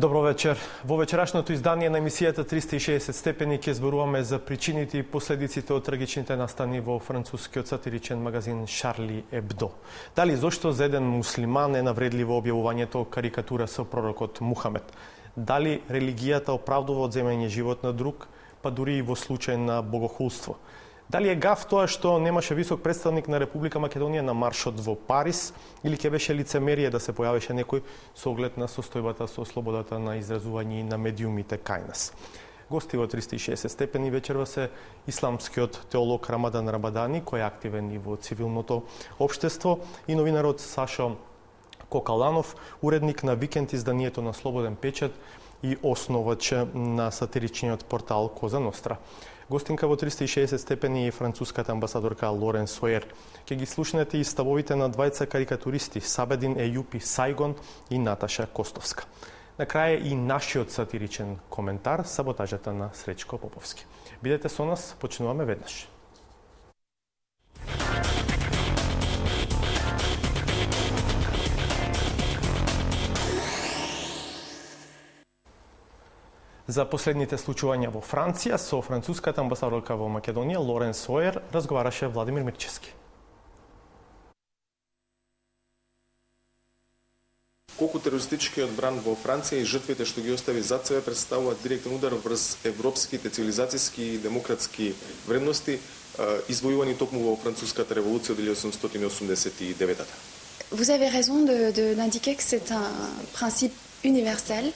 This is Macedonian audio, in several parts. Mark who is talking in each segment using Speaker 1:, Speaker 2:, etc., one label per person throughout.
Speaker 1: Добро вечер. Во вечерашното издание на емисијата 360 степени ќе зборуваме за причините и последиците од трагичните настани во францускиот сатиричен магазин Шарли Ебдо. Дали зошто за еден муслиман е навредливо објавувањето карикатура со пророкот Мухамед? Дали религијата оправдува одземање живот на друг, па дури и во случај на богохулство? Дали е гаф тоа што немаше висок представник на Република Македонија на маршот во Париз, или ќе беше лицемерие да се појавеше некој со оглед на состојбата со слободата на изразување и на медиумите кај нас? Гости во 360 степени вечерва се исламскиот теолог Рамадан Рабадани, кој е активен и во цивилното општество, и новинарот Сашо Кокаланов, уредник на викенд изданието на Слободен печат и основач на сатиричниот портал Коза Ностра. Гостинка во 360 степени е француската амбасадорка Лорен Соер. Ќе ги слушнете и ставовите на двајца карикатуристи Сабедин Ејупи Сайгон и Наташа Костовска. На крај и нашиот сатиричен коментар, саботажата на Сречко Поповски. Бидете со нас, почнуваме веднаш. За последните случувања во Франција со француската амбасадорка во Македонија Лорен Соер разговараше Владимир Мирчевски.
Speaker 2: Колку терористичкиот бран во Франција и жртвите што ги остави зад себе представуваат директен удар врз европските цивилизацијски и демократски вредности извојувани токму во француската револуција од 1889.
Speaker 3: Vous avez raison d'indiquer que c'est un principe universel.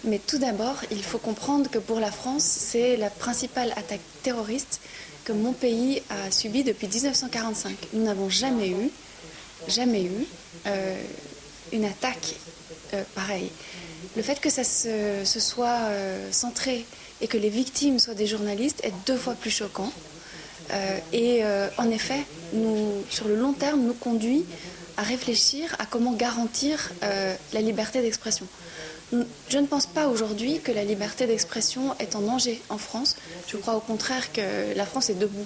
Speaker 3: Mais tout d'abord, il faut comprendre que pour la France, c'est la principale attaque terroriste que mon pays a subie depuis 1945. Nous n'avons jamais eu une attaque pareille. Le fait que ça se soit centré et que les victimes soient des journalistes est 2 fois plus choquant. En effet, sur le long terme, nous conduit à réfléchir à comment garantir la liberté d'expression. Je ne pense pas aujourd'hui que la liberté d'expression est en danger en France. Je crois au contraire que la France est debout.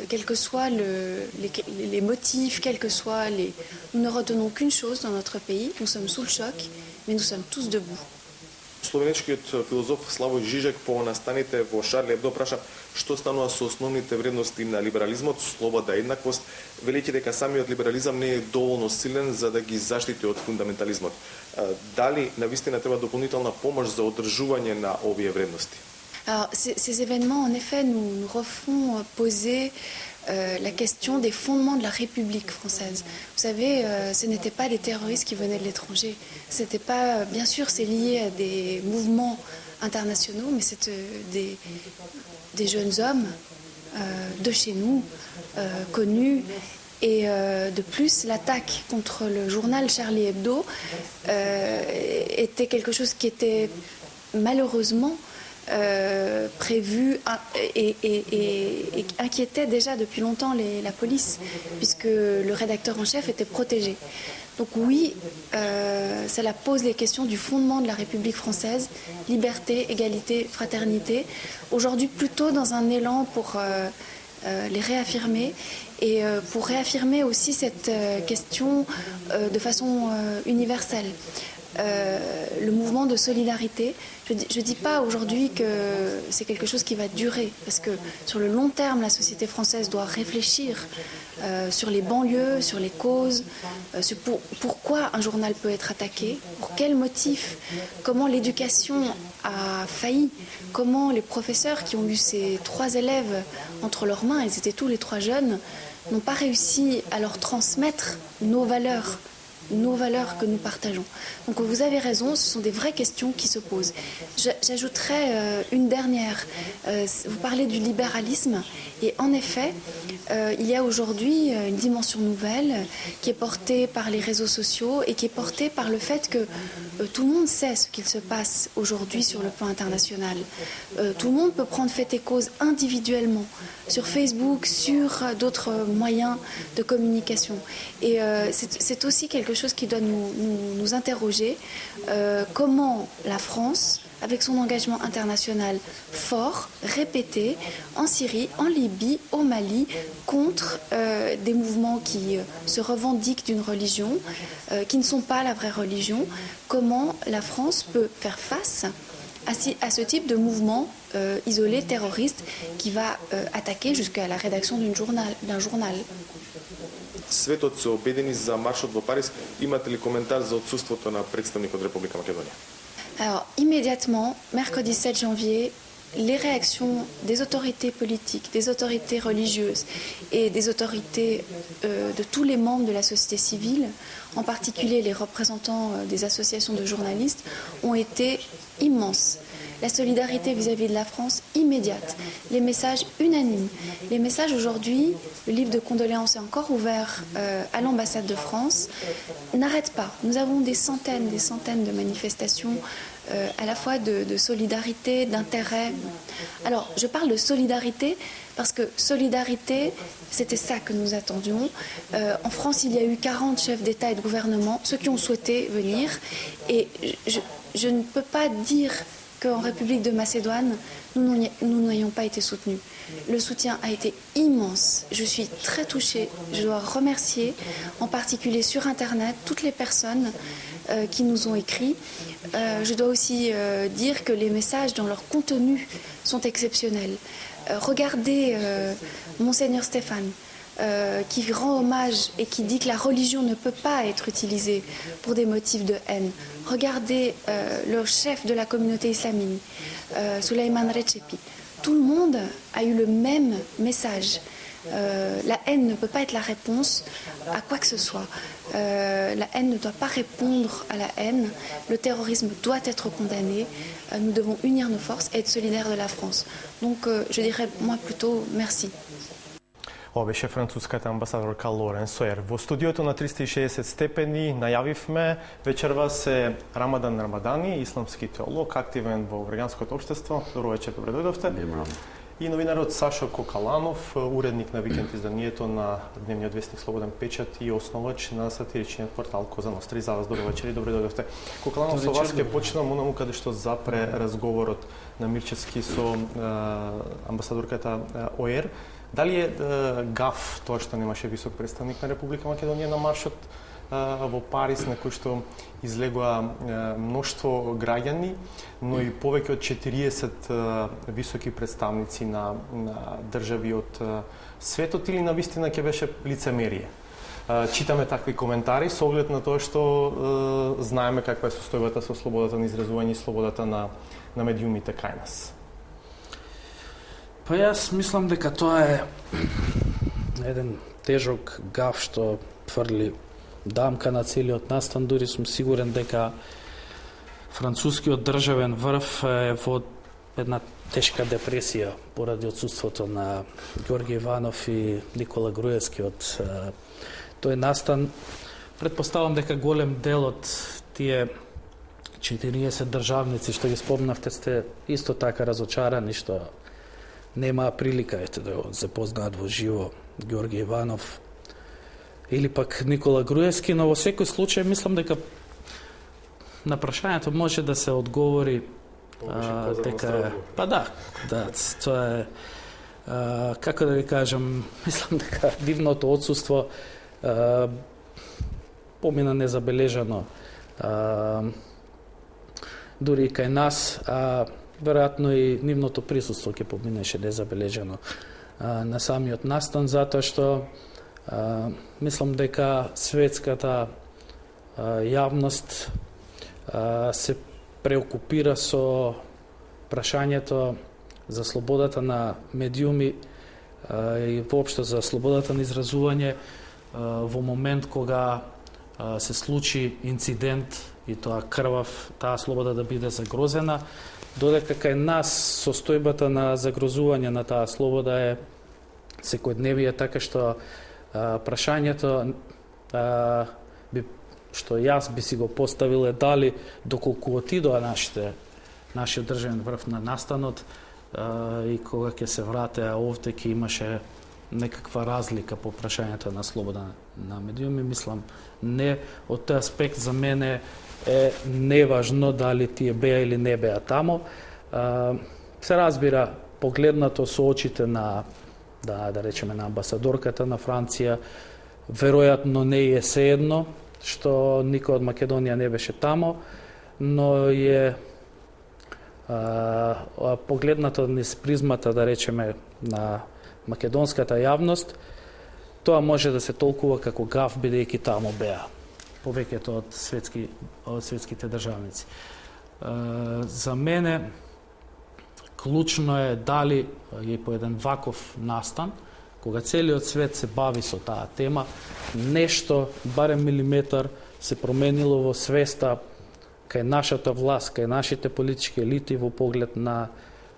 Speaker 3: Quels que soient les motifs, quels que soient les... Nous ne retenons qu'une chose dans notre pays, nous sommes sous le choc, mais nous sommes tous debout.
Speaker 2: Словенечкиот филозоф Славој Жижек по настаните во Шарли Ебдо праша што станува со основните вредности на либерализмот, слобода и еднаквост, велики дека самиот либерализам не е доволно силен за да ги заштити од фундаментализмот. Дали навистина треба дополнителна помош за одржување на овие вредности?
Speaker 3: Alors, ces événements, en effet, nous refont poser la question des fondements de la République française. Vous savez, ce n'étaient pas des terroristes qui venaient de l'étranger. C'était pas, bien sûr, c'est lié à des mouvements internationaux, mais c'est des jeunes hommes de chez nous, connus. Et de plus, l'attaque contre le journal Charlie Hebdo était quelque chose qui était malheureusement prévu et inquiétait déjà depuis longtemps la police, puisque le rédacteur en chef était protégé. Donc oui, cela pose les questions du fondement de la République française, liberté, égalité, fraternité, aujourd'hui plutôt dans un élan pour les réaffirmer et pour réaffirmer aussi cette question de façon universelle. Le mouvement de solidarité, je ne dis pas aujourd'hui que c'est quelque chose qui va durer, parce que sur le long terme, la société française doit réfléchir sur les banlieues, sur les causes, sur pourquoi un journal peut être attaqué, pour quel motif, comment l'éducation a failli, comment les professeurs qui ont eu ces 3 élèves entre leurs mains, ils étaient tous les 3 jeunes, n'ont pas réussi à leur transmettre nos valeurs que nous partageons. Donc vous avez raison, ce sont des vraies questions qui se posent. J'ajouterais une dernière. Vous parlez du libéralisme et en effet, il y a aujourd'hui une dimension nouvelle qui est portée par les réseaux sociaux et qui est portée par le fait que tout le monde sait ce qu'il se passe aujourd'hui sur le plan international. Tout le monde peut prendre fait et cause individuellement sur Facebook, sur d'autres moyens de communication. Et c'est aussi quelque chose qui doit nous interroger. Comment la France avec son engagement international fort, répété, en Syrie, en Libye, au Mali, contre des mouvements qui se revendiquent d'une religion, qui ne sont pas la vraie religion. Comment la France peut faire face à ce type de mouvement isolé, terroriste, qui va attaquer jusqu'à la rédaction d'un journal.
Speaker 2: Светот се обедини за маршот во Париз. Имате ли коментар за отсуството на представник од Република Македонија?
Speaker 3: Alors, immédiatement, mercredi 7 janvier, les réactions des autorités politiques, des autorités religieuses et des autorités de tous les membres de la société civile, en particulier les représentants des associations de journalistes, ont été immenses. La solidarité vis-à-vis de la France immédiate, les messages unanimes. Les messages aujourd'hui, le livre de condoléances est encore ouvert à l'ambassade de France, n'arrêtent pas. Nous avons des centaines de manifestations à la fois de solidarité, d'intérêt. Alors, je parle de solidarité parce que solidarité, c'était ça que nous attendions. En France, il y a eu 40 chefs d'État et de gouvernement, ceux qui ont souhaité venir. Et je ne peux pas dire qu'en République de Macédoine, nous n'ayons pas été soutenus. Le soutien a été immense. Je suis très touchée. Je dois remercier, en particulier sur Internet, toutes les personnes qui nous ont écrit. Je dois aussi dire que les messages dans leur contenu sont exceptionnels. Regardez Monseigneur Stéphane, qui rend hommage et qui dit que la religion ne peut pas être utilisée pour des motifs de haine. Regardez le chef de la communauté islamique, Suleyman Recepi. Tout le monde a eu le même message. La haine ne peut pas être la réponse à quoi que ce soit. La haine ne doit pas répondre à la haine. Le terrorisme doit être condamné. Nous devons unir nos forces et être solidaires de la France. Donc je dirais moi plutôt merci.
Speaker 1: Ова беше француската амбасадорка Лорен Соер. Во студиото на 360 степени најавивме вечервас е Рамадан Рамадани, исламски теолог, активен во граѓанското општество. Добро вечер, добре дојдовте. И новинарот Сашо Кокаланов, уредник на викенд изданието на дневниот вестник Слободен печат и основач на сатиричниот портал Коза Ностра. И за вас добро вечер и добре дојдовте. Кокаланов, со вас ќе почнам онаму каде што запре разговорот на Мирчевски со амбасадорката ОЕР. Дали е гаф тоа што немаше висок представник на Република Македонија на маршот во Париз, на кој што излегоа мноштво граѓани, но и повеќе од 40 високи представници на држави од светот, или навистина ќе беше лицемерие? Читаме такви коментари со оглед на тоа што знаеме каква е состојбата со слободата на изразување и слободата на медиумите кај нас.
Speaker 4: Па јас мислам дека тоа е еден тежок гаф што тврли дамка на целиот настан. Дури сум сигурен дека францускиот државен врв е во една тешка депресија поради отсуството на Ѓорѓе Иванов и Никола Груевски од тој настан. Предпоставам дека голем дел од тие 40 државници што ги спомнавте сте исто така разочарани што нема прилика да го запознаат во живо Ѓорѓе Иванов или пак Никола Груевски, но во секој случај мислам дека на прашањето може да се одговори дека па да, тоа е како да ви кажам, мислам дека дивното отсуство помина незабележано дури и кај нас, веројатно и нивното присуство ќе поминеше незабележано на самиот настан, затоа што мислам дека светската јавност се преокупира со прашањето за слободата на медиуми и воопшто за слободата на изразување во момент кога се случи инцидент и тоа крвав, таа слобода да биде загрозена, додека кај нас состојбата на загрозување на таа слобода е секојдневие, така што прашањето што јас би си го поставил е дали доколку отидоа нашиот државен врв на настанот и кога ќе се вратеа овде ќе имаше некаква разлика по прашањето на слобода на медиуми. Мислам, не од тој аспект за мене е неважно дали тие беа или не беа тамо. Се разбира, погледнато со очите на, да речеме, на амбасадорката на Франција, веројатно не е sejedno што никој од Македонија не беше тамо, но е погледнато низ призмата, да речеме, на македонската јавност, тоа може да се толкува како гаф, бидејќи тамо беа повеќето од светските државници. За мене клучно е дали е по еден ваков настан, кога целиот свет се бави со таа тема, нешто, барем милиметар, се променило во свеста кај нашата власт, кај нашите политички елити во поглед на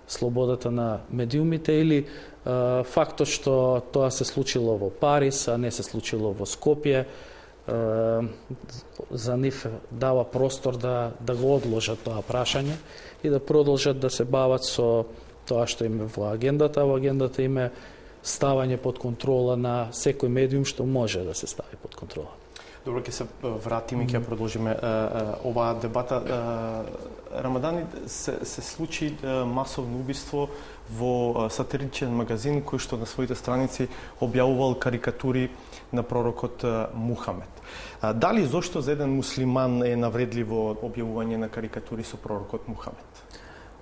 Speaker 4: слободата на медиумите, или фактот што тоа се случило во Париз, а не се случило во Скопје, за нив дава простор да го одложат тоа прашање и да продолжат да се бават со тоа што им е во агендата. Во агендата им е ставање под контрола на секој медиум што може да се стави под контрола.
Speaker 1: Добро, ќе се вратиме, ќе продолжиме оваа дебата. Рамадани, се случи масовно убиство во сатиричен магазин кој што на своите страници објавувал карикатури на пророкот Мухамед. Дали зошто за еден муслиман е навредливо објавување на карикатури со пророкот Мухамед?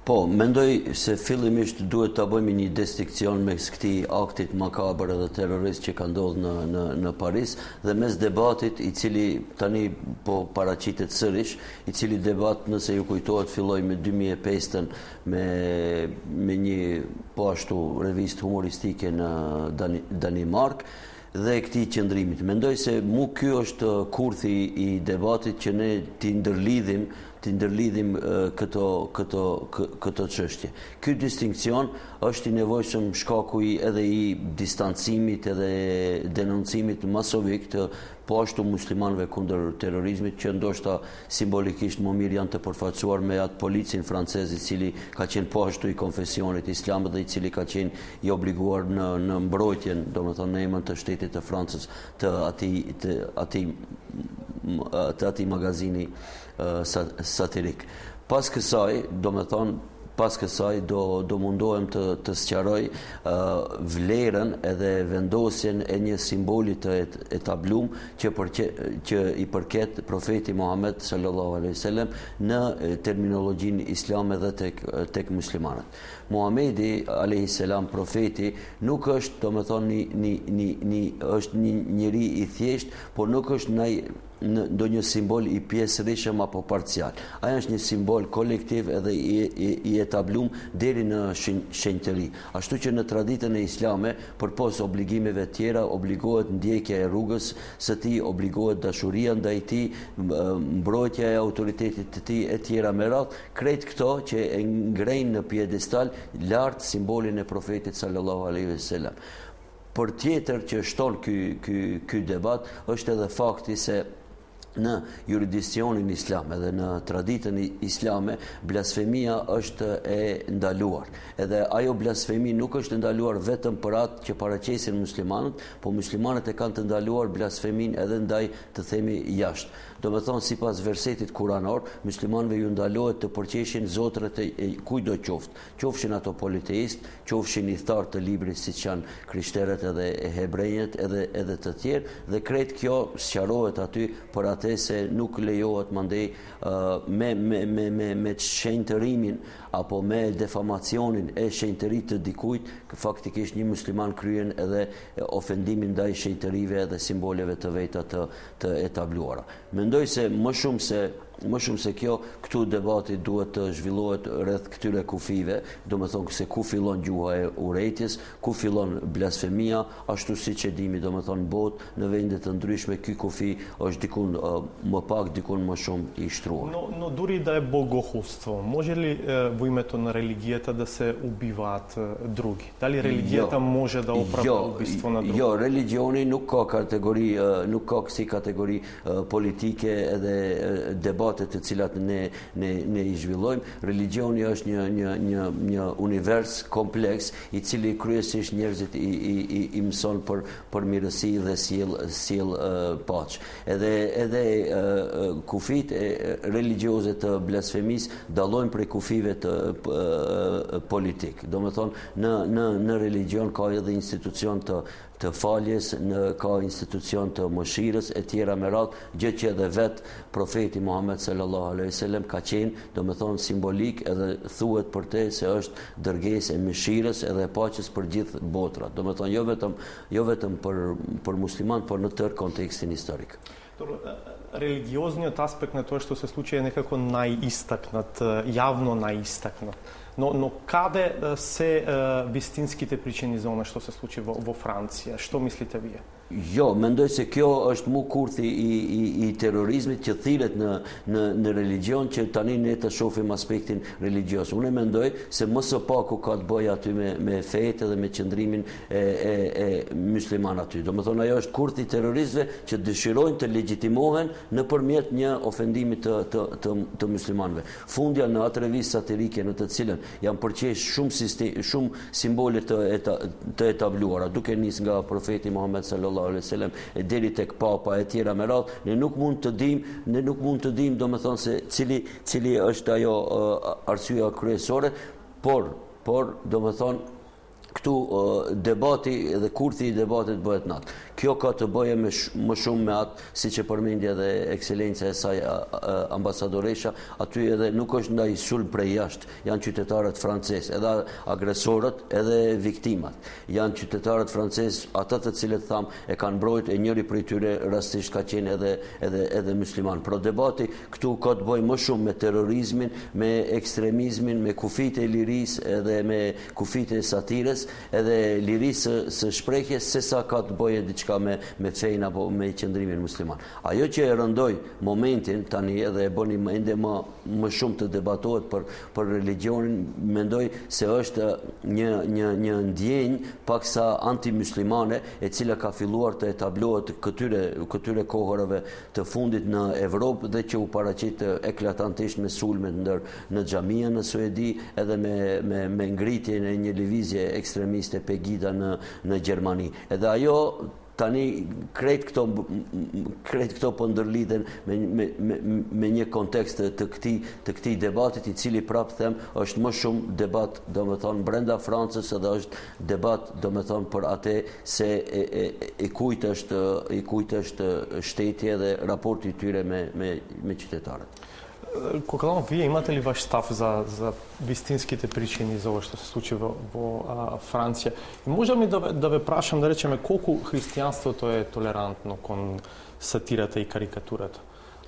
Speaker 5: Po, mendoj se fillimisht duhet ta bëjmë një distikcion mes këtij aktit makabër dhe terrorist që ka ndodhur në Paris dhe mes debatit i cili tani po paraqitet sërish, i cili debat, nëse ju kujtohet, filloi me 2005 me një po ashtu revistë humoristike në Danimark dhe këtij qëndrimit. Mendoj se ky është kurthi i debatit që ne t'i ndërlidhim këto çështje. Ky distinkcion është i nevojshëm shkaku edhe i distancimit edhe denoncimit masovik të po ashtu muslimanëve kundër terrorizmit, që ndoshta simbolikisht më mirë janë të përfaqësuar me atë policin francez i cili ka qenë po ashtu i konfesionit islam dhe i cili ka qenë i obliguar në mbrojtjen, domethënë në emër të shtetit të Francës, të atij magazini satirik. Pas kësaj, pas kësaj do mundohem të sqaroj vlerën edhe vendosjen e një simboli të etablum që i përket profeti Muhammed sallallahu alaihi wasallam në terminologjinë islame dhe tek muslimanët. Muhamedi alayhi salam, profeti, nuk është, domethënë, është një njeri i thjesht, por nuk është ndonjë simbol i pjesërisëm apo parcial. Ai është një simbol kolektiv edhe i etablum deri në shenjtëri. Ashtu që në traditën e islame, përpos obligimeve tjera, obligohet ndjekja e rrugës së tij, obligohet dashuria ndaj tij, mbrojtja e autoritetit të tij e tjera me radhë, krejt këto që e ngrejnë në piedestal lart simbolin e profetit sallallahu alaihi wasallam. Për tjetër që shton ky debat është edhe fakti se në jurisdikcionin islam edhe në traditën islame blasfemia është e ndaluar. Edhe ajo blasfemi nuk është ndaluar vetëm për atë që paraqesin muslimanët, po muslimanët e kanë të ndaluar blasfemin edhe ndaj, të themi, jashtë. Do me thonë, sipas versetit kuranor, muslimanëve ju ndalohet të përqeshin zotrat e kujdo qofshin ato politeist, qofshin i tharë të librit siç janë krishterët edhe hebrejët edhe të tjerë, dhe krejt kjo sqarohet aty për atë se nuk lejohet mandej me shenjtërimin apo me defamacionin e shenjtërit të dikujt, faktikisht një musliman kryen edhe ofendimin ndaj shenjtërive edhe simboleve të veta të etabluara. Mendoj se më shumë se kjo, këtu debati duhet të zhvillohet rreth këtyre kufive, do me thonë se ku fillon gjuha e urrejtjes, ku fillon blasfemia, ashtu siç e dimi, do me thonë botë në vende të ndryshme, ky kufi është dikun më pak, dikun më shumë i shtruar.
Speaker 1: Но дури да е богохулство, може ли во името на религијата да се убиваат други? Дали религијата може да оправда убиство на други?
Speaker 5: Jo, religioni nuk ka kategori, nuk ka si kategori politike edhe debat debate të cilat ne i zhvillojmë. Religioni është një univers kompleks i cili kryesisht njerëzit i mëson për mirësi dhe sjell paqë. Edhe kufit religjioze të blasfemisë dallojnë prej kufive të politik. Do me thonë, në religion ka edhe institucion të faljes, ka institucion të mëshirës e tjera me radhë, gjë që edhe vetë profeti Muhammed sallallahu alaihi wasallam ka qenë, do me thonë, simbolik edhe thuhet për te se është dërgesë e mëshirës edhe paqes për gjithë botrat. Do me thonë, jo vetëm për musliman, por në tërë kontekstin historik.
Speaker 1: Религиозниот аспект на тоа што се случи е некако најистакнат, јавно најистакнат. Но каде се вистинските причини за она што се случи во Франција? Што мислите вие?
Speaker 5: Jo, mendoj se kjo është mu kurthi i terrorizmit që thirret në religion, që tani ne të shohim aspektin religios. Unë mendoj se më së paku ka të bëjë aty me fetë dhe me qëndrimin e musliman aty. Do me thonë, ajo është kurthi i terroristëve që dëshirojnë të legjitimohen nëpërmjet një ofendimi të muslimanëve. Fundja në atë revistë satirike në të cilën janë përqesh shumë simbole të etabluara, duke nis nga profeti Muhammed sallallahu alaihi wasallam e deri tek papa e tjera me radhë, ne nuk mund të dim, do me thonë se cili është ajo arsyeja kryesore, por do me thonë këtu debati dhe kurthi i debatit bëhet natë. Kjo ka të bëje më shumë me atë, siç e përmendi edhe ekselencia e saj ambasadoresha, aty edhe nuk është ndaj sulm prej jashtë, janë qytetarët francezë, edhe agresorët, edhe viktimat. Janë qytetarët francezë, ata të cilët e kanë mbrojtur, e njëri prej tyre rastisht ka qenë edhe musliman. Pro debati këtu ka të bëjë më shumë me terrorizmin, me ekstremizmin, me kufijtë e lirisë edhe me kufijtë e satirës, edhe lirisë së shprehjes, sesa ka të bëjë diçka me fejnë apo me qëndrimin musliman. Ajo që e rëndoi momentin tani edhe e bëni ende më shumë të debatohet për religionin, mendoj se është një ndjenjë paksa antimuslimane e cila ka filluar të etablohet këtyre kohërave të fundit në Evropë dhe që u paraqit eklatantisht me sulmet në xhamia në Suedi edhe me ngritjen e një lëvizje ekstremiste Pegida në Gjermani. Edhe ajo tani krejt këto po ndërlidhen me një kontekst të këtij debatit, i cili prap them është më shumë debat, do me thonë, brenda Francës, edhe është debat, do me thonë, për atë se i kujt është shteti dhe raporti i tyre me qytetarët.
Speaker 1: Кога вие имате ли ваш став за вистинските причини за ова што се случи во Франција? И можам ли да ве прашам, да речеме, колку христијанството е толерантно кон сатирата и карикатурата?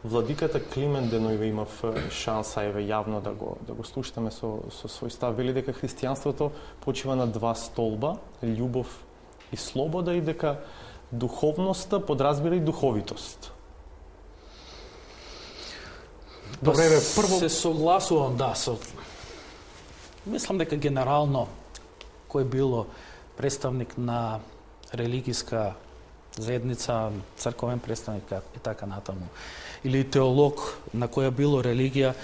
Speaker 1: Владиката Климент денојве имав шанса јавно да го слушаме со свој став. Вели дека христијанството почива на два столба, љубов и слобода, и дека духовноста подразбира и духовитост.
Speaker 4: Добре, прво се согласувам, да, мислам дека генерално кој било представник на религиска заедница, црковен представник и така натаму, или теолог на која било религија,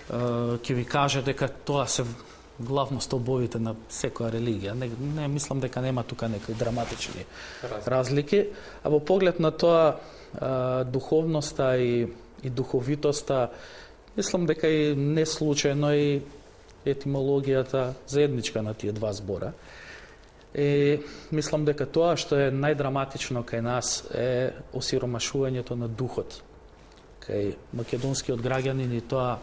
Speaker 4: ќе ви каже дека тоа се главно столбовите на секоја религија. Не мислам дека нема тука некои драматични разлики, а во поглед на тоа духовноста и духовитоста, мислам дека и не случајно и етимологијата заедничка на тие два збора. И мислам дека тоа што е најдраматично кај нас е осиромашувањето на духот. Кај македонскиот граѓанин, и тоа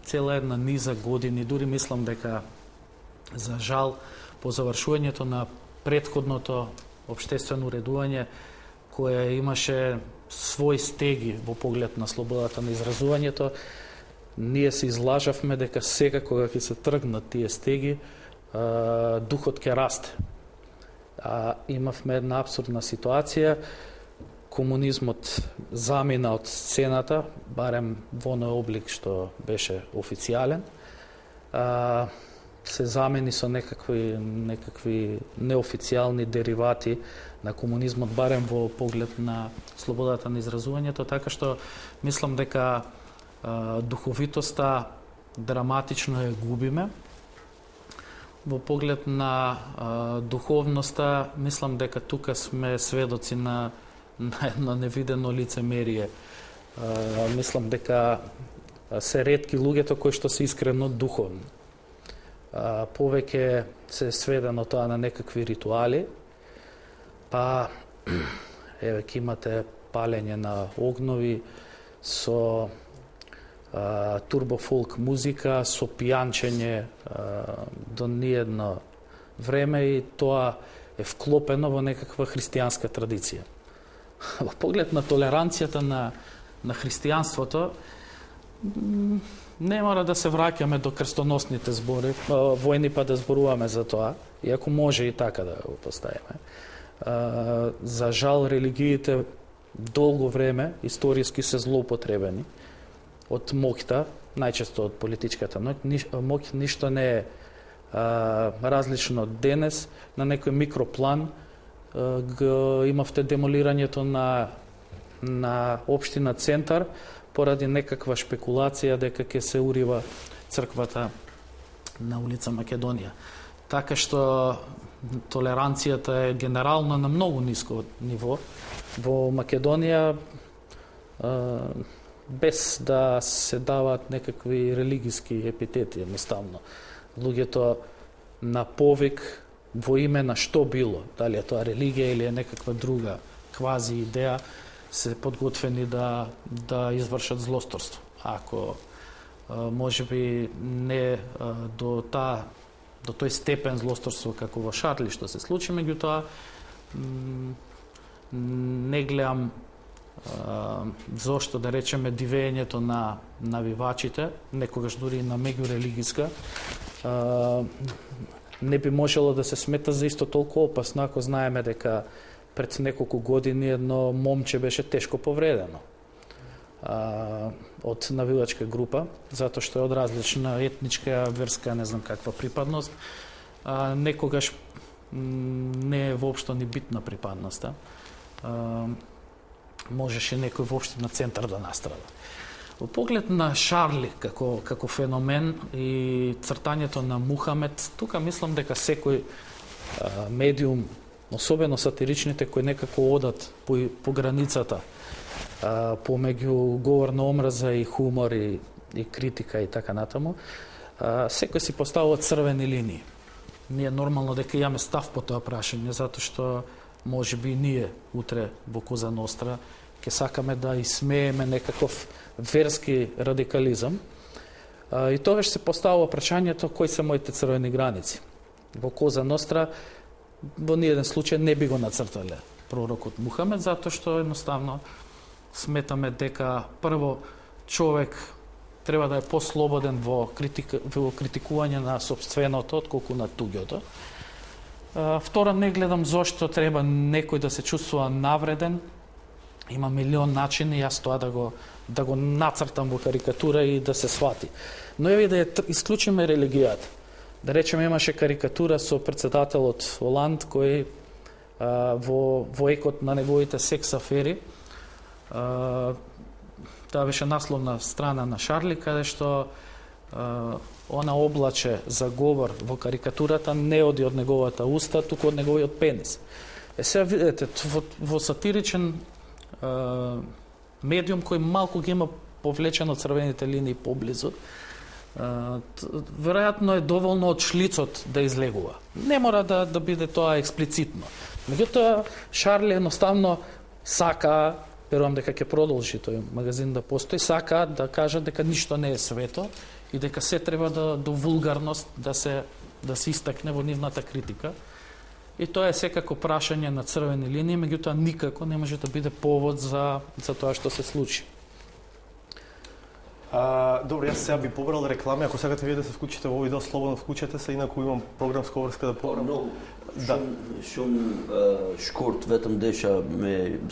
Speaker 4: цела една низа години, дури мислам дека за жал по завршувањето на претходното општествено уредување, кое имаше свој стеги во поглед на слободата на изразувањето, ние се излажавме дека сега кога ќе се тргнат тие стеги, духот ќе расте. Имавме една абсурдна ситуација, комунизмот замина од сцената, барем во оној облик што беше официјален. се замени со некакви неофицијални деривати на комунизмот, барем во поглед на слободата на изразувањето, така што мислам дека духовитоста драматично ја губиме. Во поглед на духовноста, мислам дека тука сме сведоци на едно невидено лицемерие. Мислам дека се ретки луѓето кои што се искрено духовни. Повеќе се сведено тоа на некакви ритуали, па еве ќе имате палење на огнови со турбофолк музика, со пијанчење до ниедно време, и тоа е вклопено во некаква христијанска традиција. Во поглед на толеранцијата на христијанството, не мора да се враќаме до крстоносните збори, војни, па да зборуваме за тоа, иако може и така да го поставиме. За жал, религиите долго време историски се злоупотребени од моќта, најчесто од политичката моќ. Ништо не е различно од денес. На некој микроплан имавте демолирањето на општина Центар поради некаква шпекулација дека ќе се урива црквата на улица Македонија. Така што толеранцијата е генерално на многу ниско ниво во Македонија, без да се дават некакви религиски епитети, едноставно. Луѓето на повик во име на што било, дали е тоа религија или е некаква друга квази идеја, се подготвени да извршат злосторство. Ако можеби не до тој степен злосторство како во Шарли што се случи, меѓутоа не гледам зошто, да речеме, дивењето на навивачите, некогаш дури и на меѓурелигиска, не би можело да се смета за исто толку опасно, ако знаеме дека пред неколку години едно момче беше тешко повредено од навивачка група, затоа што е од различна етничка, верска, не знам каква припадност. Некогаш не е воопшто ни битна припадноста. Можеше некој воопшто на Центар да настрада. Во поглед на Шарли како феномен и цртањето на Мухамед, тука мислам дека секој медиум, особено сатиричните кои некако одат по границата помеѓу говор на омраза и хумор и критика и така натаму, секој си поставува црвени линии. Ние нормално дека имаме став по тоа прашање, затоа што можеби ние утре во Коза Ностра ќе сакаме да исмееме некаков верски радикализам. И тогаш се поставува прашањето кои се моите црвени граници. Во Коза Ностра во ниеден случај не би го нацртале пророкот Мухамед, затоа што едноставно сметаме дека прво човек треба да е послободен во критикување на сопственото отколку на туѓото. Второ, не гледам зошто треба некој да се чувствува навреден. Има милион начини јас тоа да го нацртам во карикатура и да се свати. Но еве да ја исклучиме религијата. Да речеме, имаше карикатура со претседателот Оланд кој во екот на неговите секс афери, тоа беше насловна страна на Шарли, каде што она облаче за говор во карикатурата не оди од неговата уста, туку од неговиот пенис. Сега видете, во сатиричен медиум кој малку ги има повлечено црвените линии поблизу, веројатно е доволно од шлицот да излегува. Не мора да биде тоа експлицитно. Меѓутоа, Шарли едноставно сака, верувам дека ќе продолжи тој магазин да постои, сака да кажа дека ништо не е свето и дека се треба до вулгарност да се истакне во нивната критика. И тоа е секако прашање на црвени линии, меѓутоа никако не може да биде повод за тоа што се случи.
Speaker 1: Добро, јас сега би побрал реклами, ако сакате вие да се вклучите во овој дел, слободно вклучете се, инаку имам програмска врска да побрам.
Speaker 5: Shumë shkurt vetëm desha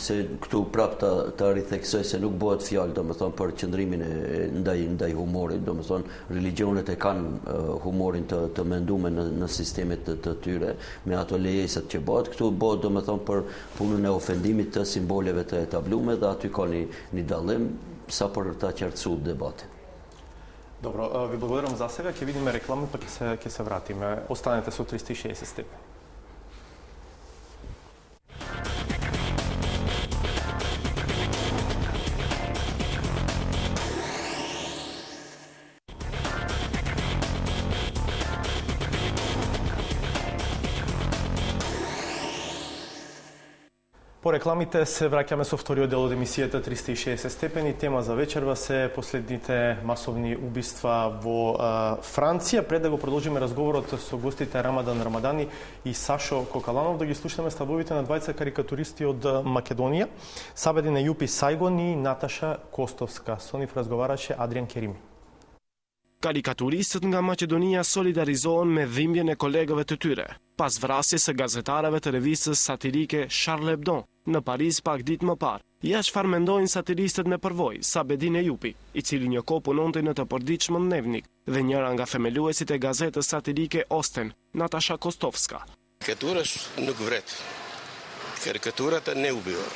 Speaker 5: se këtu prap ta ritheksoj se nuk bëhet fjalë domethënë për qëndrimin ndaj humorit, domethënë religionet e kanë humorin të menduar në sistemet të tyre me ato lejesat që bëhet. Këtu bëhet domethënë për punën e ofendimit të simboleve të etabluara dhe aty ka një dallim sa për ta qartësuar debatin.
Speaker 1: Добро, ви благодарам за сега. Ќе видиме реклами, па ќе се вратиме. Останете со 360 степени. По рекламите се враќаме со вториот дел од емисијата 360 степени. Тема за вечерва се последните масовни убиства во Франција. Пред да го продолжиме разговорот со гостите Рамадан Рамадани и Сашо Кокаланов, да ги слушаме ставовите на двајца карикатуристи од Македонија, Сабедин Ејупи Сајгон и Наташа Костовска. Со нив разговараше Адриан Керими.
Speaker 6: Карикатуристët nga Maqedonia solidarizohen me dhimbjen e kolegëve të tyre, pas vrasjes së gazetarëve të revistës satirike Charlie Hebdo në Paris pak ditë më parë. Ja çfarë mendojnë satiristët me përvojë Sabedin Ejupi, i cili një kohë punonte në të përditshmën Dnevnik, dhe njëra nga themeluesit e gazetës satirike Osten, Natasha Kostovska.
Speaker 7: Карикатура nuk вред. Карикатурата не убива.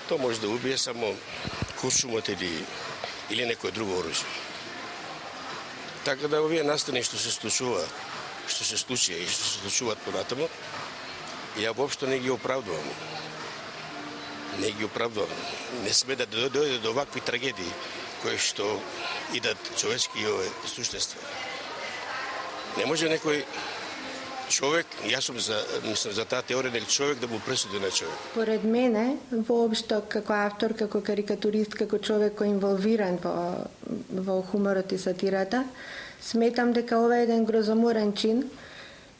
Speaker 7: То може да убие само куршумот или некое друго оружје. Така да овие настани што се случи и што се случуваат понатаму, ја воопшто не ги оправдувам. Не сме да дојде до овакви трагедии кои што идат човечки суштества. Не може некој човек, јас сум за таа теорија, нели човек да му пресуди на човек.
Speaker 8: Поред мене, воопшто како автор, како карикатурист, како човек кој инволвиран во хуморот и сатирата, сметам дека ова е еден грозоморен чин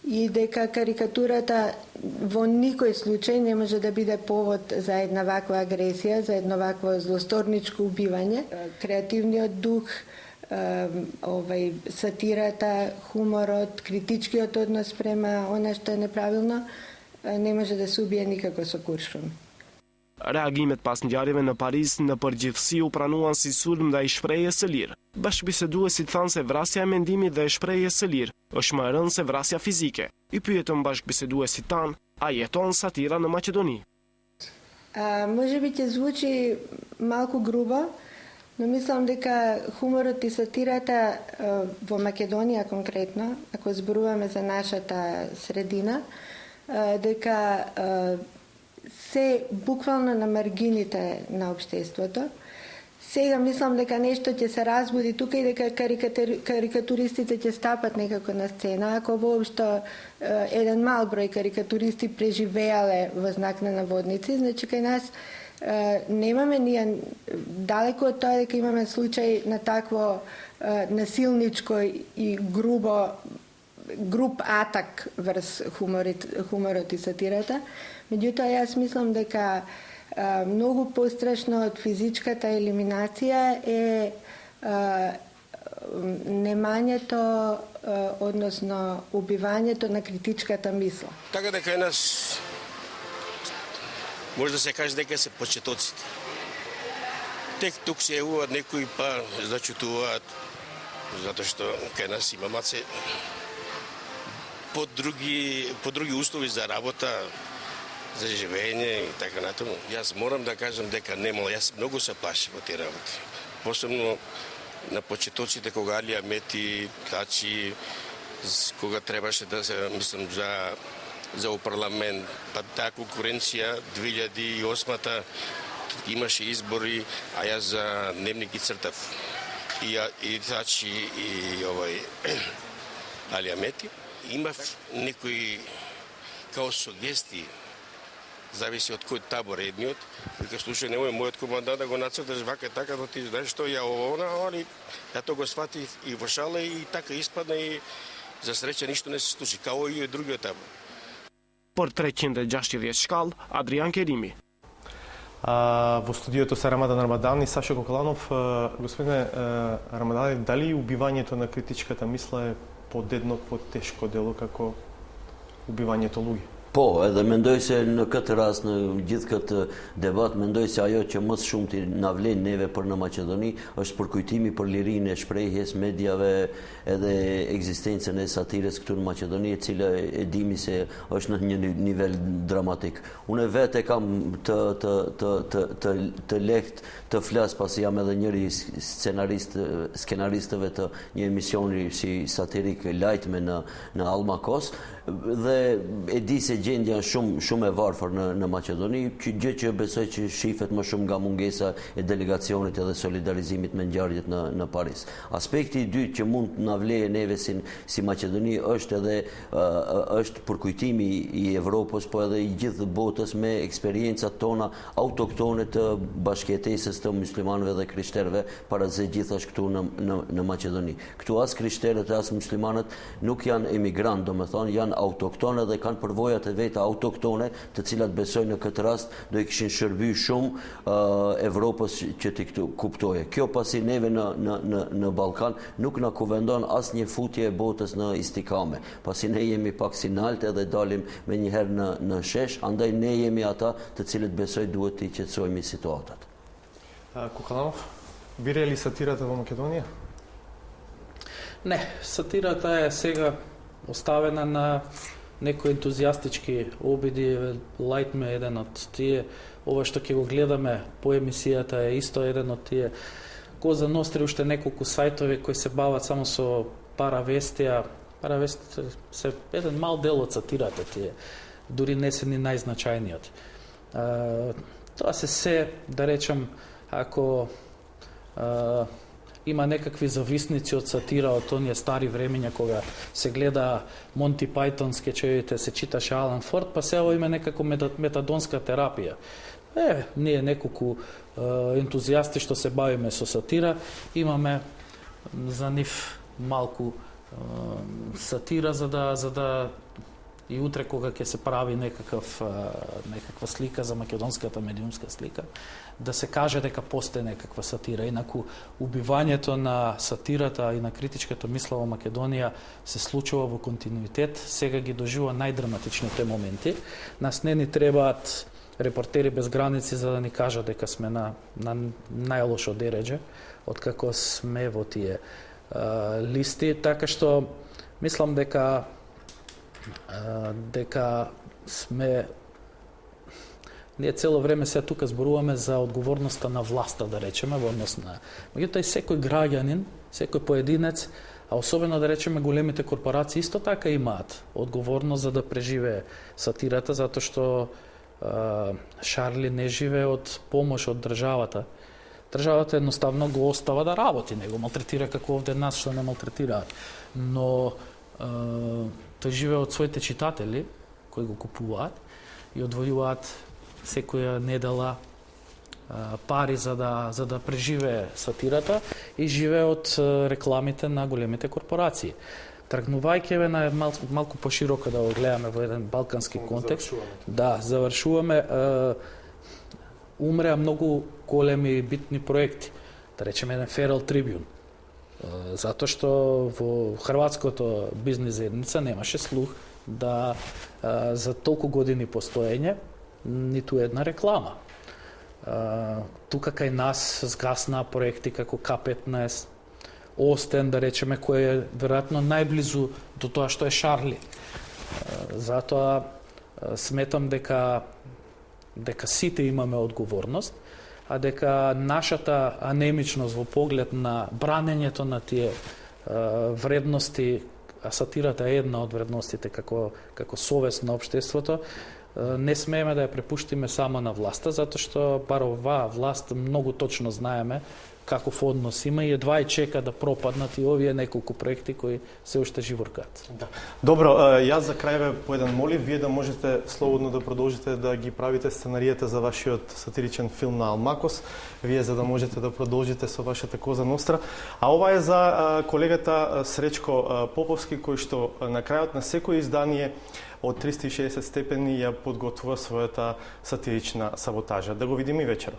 Speaker 8: и дека карикатурата во никој случај не може да биде повод за една ваква агресија, за едно вакво злосторничко убивање. Креативниот дух, сатирата, хуморот, критичкиот однос према она што е неправилно, не може да се убие никако со куршум.
Speaker 6: Reagimet pas ngjarjeve në Paris në përgjithësi u pranuan si sulm ndaj shprehjes së lirë. Bashkëbiseduesit thanë se vrasja e mendimit dhe e shprehjes së lirë është më e rëndë se vrasja fizike. I pyetëm bashkëbiseduesit tanë, a jeton satira në Maqedoni?
Speaker 8: Може би ќе звучи малку грубо, но мислам дека хуморот и сатирата во Македонија конкретно, ако зборуваме за нашата средина, дека се буквално на маргините на општеството. Сега мислам дека нешто ќе се разбуди тука и дека карикатуристите ќе стапат некако на сцена. Ако воопшто еден мал број карикатуристи преживеале во знак на наводници, значи кај нас немаме ние далеко од тоа дека имаме случај на такво насилничко и груб атак врз хуморот и сатирата. Меѓутоа, јас мислам дека многу пострашно од физичката елиминација е немањето, односно убивањето на критичката мисла.
Speaker 7: Така дека нас може да се каже дека се почетоците. Тек тук се јавуваат некои па зачутуваат, затоа што кај нас има маце по други услови за работа, за живење и така натаму. Јас морам да кажам дека немало, јас многу се плашив од тие работи. Посебно на почетоците кога Али Амети, Тачи, кога требаше да се, мислам, за парламент, па таа конкуренција 2008-та имаше избори, а јас за Дневник ги цртав. И Тачи и Али Амети. Имав некои као сугестии, зависи од кој табор е едниот, дека слушај, немој мојот командант да го нацрташ вака така, но ти знаеш што ја али ја тоа го сватив и во шала и така испадна и за среќа ништо не се случи, као и другиот табор.
Speaker 6: Për 360 shkallë, Adrian Kerimi.
Speaker 1: Во студиото се Рамадан Рамадан и Сашо Кокаланов. Господине Рамадан, дали убивањето на критичката мисла е подедно, потешко дело како убивањето луѓе.
Speaker 5: Po, edhe mendoj se në këtë rast, në gjithë këtë debat, mendoj se ajo që më shumë t'i na vlen neve për në Maqedoni është përkujtimi për lirinë e shprehjes, mediave edhe ekzistencën e satires këtu në Maqedoni, e cila e dimi se është në një nivel dramatik. Unë vetë kam të lehtë të flas pasi jam edhe njëri skenaristëve të një emisioni si satirik lajtme në Almakos, dhe e di se gjendja shumë e varfër në Maqedoni, gjë që besoj që shifet më shumë nga mungesa e delegacionit edhe solidarizimit me ngjarjet në Paris. Aspekti i dytë që mund na vleje neve si Maqedoni është edhe është përkujtimi i Evropës, po edhe i gjithë botës me eksperiencat tona autoktone të bashkëjetesës të muslimanëve dhe krishterëve para se gjithashtu këtu në Maqedoni. Këtu as krishterët as muslimanët nuk janë emigrant, domethënë janë autoktone dhe kanë përvojat e veta autoktone, të cilat besoj në këtë rast do i kishin shërbyer shumë Evropës që t'i kuptoje. Kjo pasi neve në Ballkan nuk na kuvendon asnjë futje e botës në istikame, pasi ne jemi pak si nalt edhe dalim me njëherë në shesh, andaj ne jemi ata të cilët besoj duhet t'i qetësojmë situatat.
Speaker 1: Кукаламов, бире ли сатирата во Македонија?
Speaker 4: Не, сатирата е сега оставена на некои ентузијастички обиди. Лајтме е еден од тие. Ова што ќе го гледаме по емисијата е исто еден од тие. Коза Ностри уште неколку сајтови кои се бават само со паравестија. Паравестите се еден мал дел од сатирата тие. Дури не се ни најзначајниот. Тоа се, да речем, ако има некакви зависници од сатира од оние стари времења кога се гледа Монти Пајтон скечевите, се читаше Алан Форд, па сега има некако метадонска терапија. Ние неколку ентузијасти што се бавиме со сатира, имаме за нив малку сатира за да и утре кога ќе се прави некаква слика за македонската медиумска слика, да се каже дека постои некаква сатира. Инаку убивањето на сатирата и на критичката мисла во Македонија се случува во континуитет, сега ги доживува најдраматичните моменти. Нас не ни требаат репортери без граници за да ни кажат дека сме на најлошо дередже откако сме во тие листи, така што мислам дека сме ние цело време сега тука зборуваме за одговорноста на власта, да речеме, во однос на меѓутоа и секој граѓанин, секој поединец, а особено да речеме големите корпорации исто така имаат одговорност за да преживее сатирата, затоа што Шарли не живее од помош од државата. Државата едноставно го остава да работи, не го малтретира како овде нас што не малтретираат. Но тој живее од своите читатели кои го купуваат и одвојуваат секоја недела пари за да преживее сатирата и живее од рекламите на големите корпорации. Тргнувајќеве на малку пошироко да го гледаме во еден балкански контекст. Да, завршуваме. Умреа многу големи битни проекти. Да речеме еден Ферал Трибјун. Затоа што во хрватското бизнес заедница немаше слух да за толку години постоење ниту една реклама. Тука кај нас згасна проекти како К15, Остен, да речеме, кој е веројатно најблизу до тоа што е Шарли. Затоа сметам дека сите имаме одговорност, а дека нашата анемичност во поглед на бранењето на тие вредности, а сатирата е една од вредностите како совест на општеството, не смееме да ја препуштиме само на власта, затоа што бар оваа власт многу точно знаеме каков однос има и едва и чека да пропаднат и овие неколку проекти кои се уште живоркаат.
Speaker 1: Да. Добро, јас за крај ве поеден молив, вие да можете слободно да продолжите да ги правите сценариите за вашиот сатиричен филм на Алмакос, вие за да можете да продолжите со вашата Коза Ностра. А ова е за колегата Сречко Поповски, кој што на крајот на секој издание од 360 степени ја подготвува својата сатирична саботажа. Да го видиме и вечера.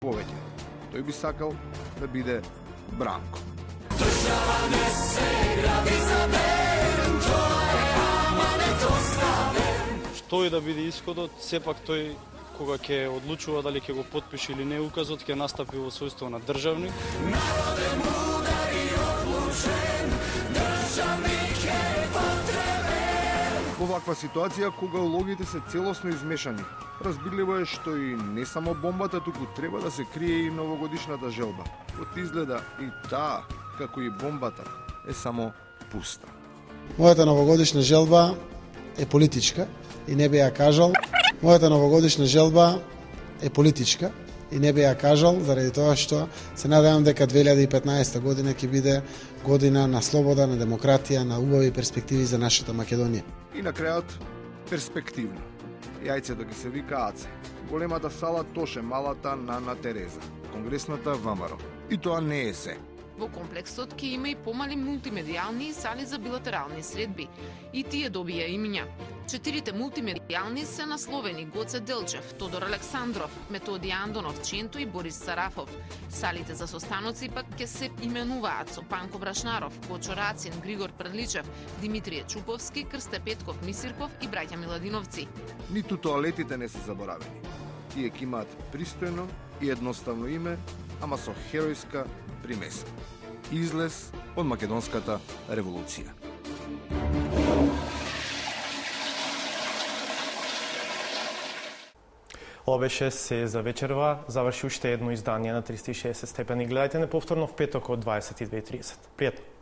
Speaker 9: повеќе. Тој би сакал да биде Бранко.
Speaker 10: Што и да биде исходот, сепак тој кога ќе одлучува дали ќе го потпише или не указот, ќе настапи во својство на државник.
Speaker 9: Во ваква ситуација, кога улогите се целосно измешани, разбирливо е што и не само бомбата, туку треба да се крие и новогодишната желба. Од изгледа и таа, како и бомбата, е само пуста.
Speaker 11: Мојата новогодишна желба е политичка и не би ја кажал. Мојата новогодишна желба е политичка и не би ја кажал заради тоа што се надевам дека 2015 година ќе биде година на слобода, на демократија, на убави перспективи за нашата Македонија.
Speaker 9: И на крајот, перспективно. Јајцето ќе се вика Аце. Големата сала Тоше, малата Нана Тереза. Конгресната ВМРО. И тоа не е се.
Speaker 12: Во комплексот ќе има и помали мултимедијални сали за билатерални средби. И тие добија имиња. 4 мултимедијални се насловени Гоце Делчев, Тодор Александров, Методи Андонов, Ченто и Борис Сарафов. Салите за состаноци пак ќе се именуваат со Панко Брашнаров, Кочо Рацин, Григор Прличев, Димитрije Чуповски, Крсте Петков, Мисирков и браќа Миладиновци.
Speaker 9: Ниту тоалетите не се заборавени. Тие ќе имаат пристојно и едноставно име, ама со херојска примеса. Излез од Македонската револуција.
Speaker 1: Ова беше се за вечерва. Заврши уште едно издание на 360 степени. Гледајте не повторно в петок од 22:30. Пријатно!